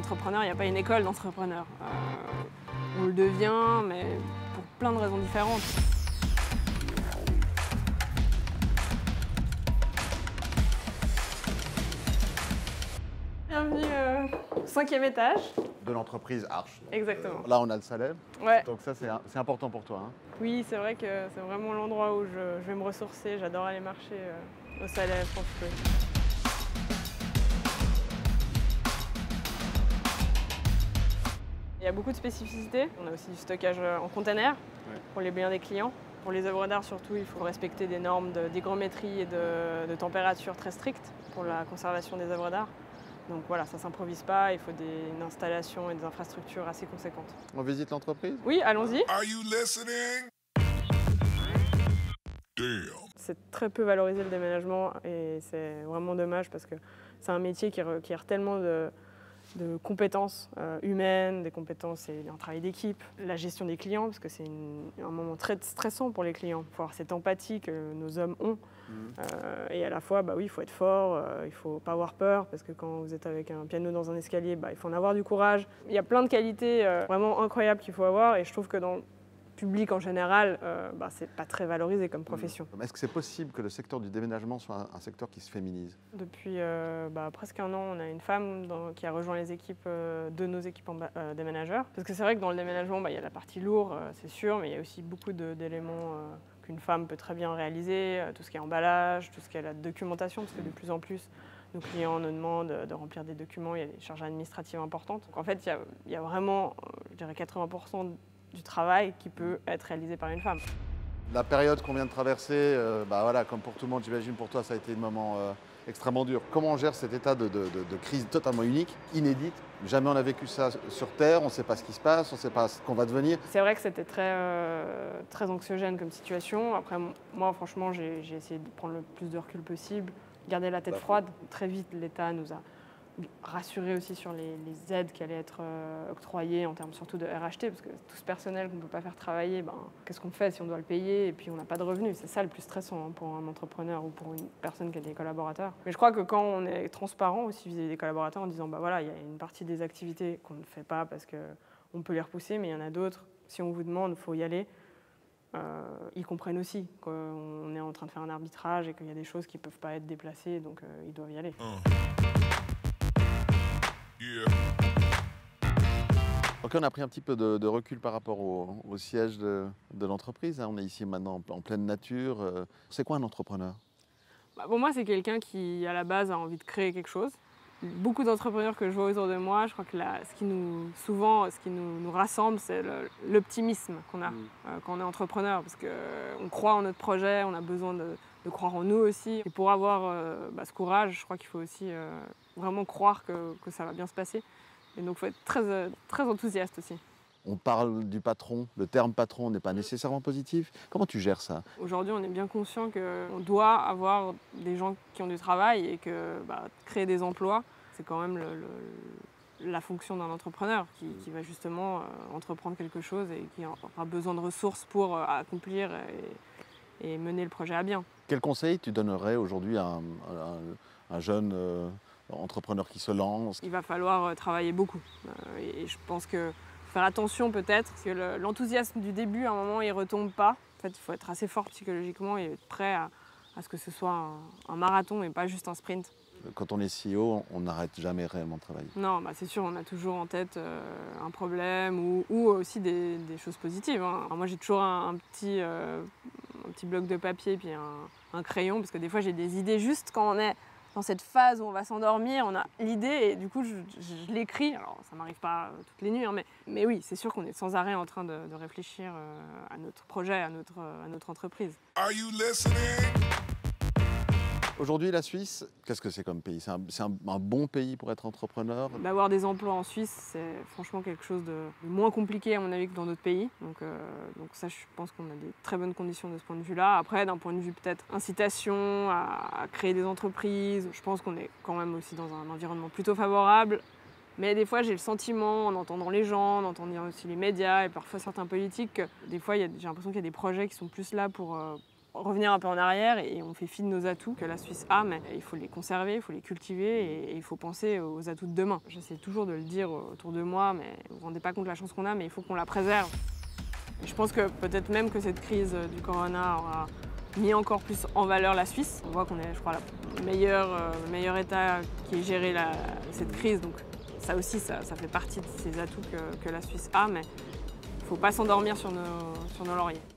entrepreneur, il n'y a pas une école d'entrepreneur. On le devient, mais pour plein de raisons différentes. Bienvenue au 5e étage. De l'entreprise Arche. Exactement. Là, on a le Salève. Ouais. Donc ça, c'est important pour toi. Hein. Oui, c'est vrai que c'est vraiment l'endroit où je vais me ressourcer. J'adore aller marcher au Salève quand je peux. Il y a beaucoup de spécificités. On a aussi du stockage en container pour les biens des clients. Pour les œuvres d'art surtout, il faut respecter des normes d'hygrométrie et de température très strictes pour la conservation des œuvres d'art. Donc voilà, ça ne s'improvise pas, il faut une installation et des infrastructures assez conséquentes. On visite l'entreprise? Oui, allons-y. Are you listening? Damn. C'est très peu valorisé le déménagement et c'est vraiment dommage parce que c'est un métier qui requiert tellement de compétences humaines, des compétences et un travail d'équipe, la gestion des clients parce que c'est un moment très stressant pour les clients. Il faut avoir cette empathie que nos hommes ont et à la fois, oui, il faut être fort, il ne faut pas avoir peur parce que quand vous êtes avec un piano dans un escalier, il faut en avoir du courage. Il y a plein de qualités vraiment incroyables qu'il faut avoir et je trouve que dans le public en général, c'est pas très valorisé comme profession. Est-ce que c'est possible que le secteur du déménagement soit un secteur qui se féminise? Depuis presque un an, on a une femme qui a rejoint les équipes de nos équipes déménageurs. Parce que c'est vrai que dans le déménagement, il y a la partie lourde, c'est sûr, mais il y a aussi beaucoup d'éléments qu'une femme peut très bien réaliser, tout ce qui est emballage, tout ce qui est la documentation, parce que de plus en plus, nos clients nous demandent de remplir des documents, il y a des charges administratives importantes. Donc en fait, il y a vraiment, je dirais 80% du travail qui peut être réalisé par une femme. La période qu'on vient de traverser, comme pour tout le monde, j'imagine pour toi, ça a été un moment extrêmement dur. Comment on gère cet état de crise totalement unique, inédite? Jamais on a vécu ça sur Terre, on ne sait pas ce qui se passe, on ne sait pas ce qu'on va devenir. C'est vrai que c'était très anxiogène comme situation. Après, moi, franchement, j'ai essayé de prendre le plus de recul possible, garder la tête froide. Très vite, l'État nous a rassurés aussi sur les aides qui allaient être octroyées en termes surtout de RHT, parce que tout ce personnel qu'on ne peut pas faire travailler, qu'est-ce qu'on fait si on doit le payer et puis on n'a pas de revenus? C'est ça le plus stressant pour un entrepreneur ou pour une personne qui a des collaborateurs. Mais je crois que quand on est transparent aussi vis-à-vis des collaborateurs en disant il y a une partie des activités qu'on ne fait pas parce qu'on peut les repousser, mais il y en a d'autres, si on vous demande, il faut y aller. Ils comprennent aussi qu'on est en train de faire un arbitrage et qu'il y a des choses qui ne peuvent pas être déplacées, donc ils doivent y aller. Yeah. Ok, on a pris un petit peu de recul par rapport au siège de l'entreprise. On est ici maintenant en pleine nature. C'est quoi un entrepreneur? Pour moi, c'est quelqu'un qui, à la base, a envie de créer quelque chose. Beaucoup d'entrepreneurs que je vois autour de moi, je crois que ce qui nous rassemble, c'est l'optimisme qu'on a quand on est entrepreneur. Parce qu'on croit en notre projet, on a besoin de croire en nous aussi. Et pour avoir ce courage, je crois qu'il faut aussi vraiment croire que ça va bien se passer. Et donc, il faut être très, très enthousiaste aussi. On parle du patron, le terme patron n'est pas nécessairement positif. Comment tu gères ça? Aujourd'hui, on est bien conscient qu'on doit avoir des gens qui ont du travail et que créer des emplois, c'est quand même la fonction d'un entrepreneur qui va justement entreprendre quelque chose et qui aura besoin de ressources pour accomplir et mener le projet à bien. Quel conseil tu donnerais aujourd'hui à un jeune entrepreneur qui se lance? Il va falloir travailler beaucoup et je pense que faire attention peut-être, parce que l'enthousiasme du début, à un moment, il ne retombe pas. En fait, il faut être assez fort psychologiquement et être prêt à ce que ce soit un marathon et pas juste un sprint. Quand on est CEO, on n'arrête jamais réellement de travailler. Non, c'est sûr, on a toujours en tête un problème ou aussi des choses positives. Alors moi, j'ai toujours un petit bloc de papier puis un crayon, parce que des fois, j'ai des idées juste quand on est dans cette phase où on va s'endormir, on a l'idée et du coup je l'écris. Alors ça m'arrive pas toutes les nuits, mais oui, c'est sûr qu'on est sans arrêt en train de réfléchir à notre projet, à notre entreprise. Are you listening? Aujourd'hui, la Suisse, qu'est-ce que c'est comme pays? C'est un bon pays pour être entrepreneur? Avoir des emplois en Suisse, c'est franchement quelque chose de moins compliqué à mon avis que dans d'autres pays. Donc ça, je pense qu'on a des très bonnes conditions de ce point de vue-là. Après, d'un point de vue peut-être incitation à créer des entreprises, je pense qu'on est quand même aussi dans un environnement plutôt favorable. Mais des fois, j'ai le sentiment, en entendant les gens, en entendant aussi les médias et parfois certains politiques, que des fois, j'ai l'impression qu'il y a des projets qui sont plus là pour revenir un peu en arrière et on fait fi de nos atouts que la Suisse a, mais il faut les conserver, il faut les cultiver et il faut penser aux atouts de demain. J'essaie toujours de le dire autour de moi, mais vous ne vous rendez pas compte de la chance qu'on a, mais il faut qu'on la préserve. Et je pense que peut-être même que cette crise du corona aura mis encore plus en valeur la Suisse. On voit qu'on est, je crois, le meilleur État qui ait géré cette crise. Donc ça aussi, ça fait partie de ces atouts que la Suisse a, mais il ne faut pas s'endormir sur nos lauriers.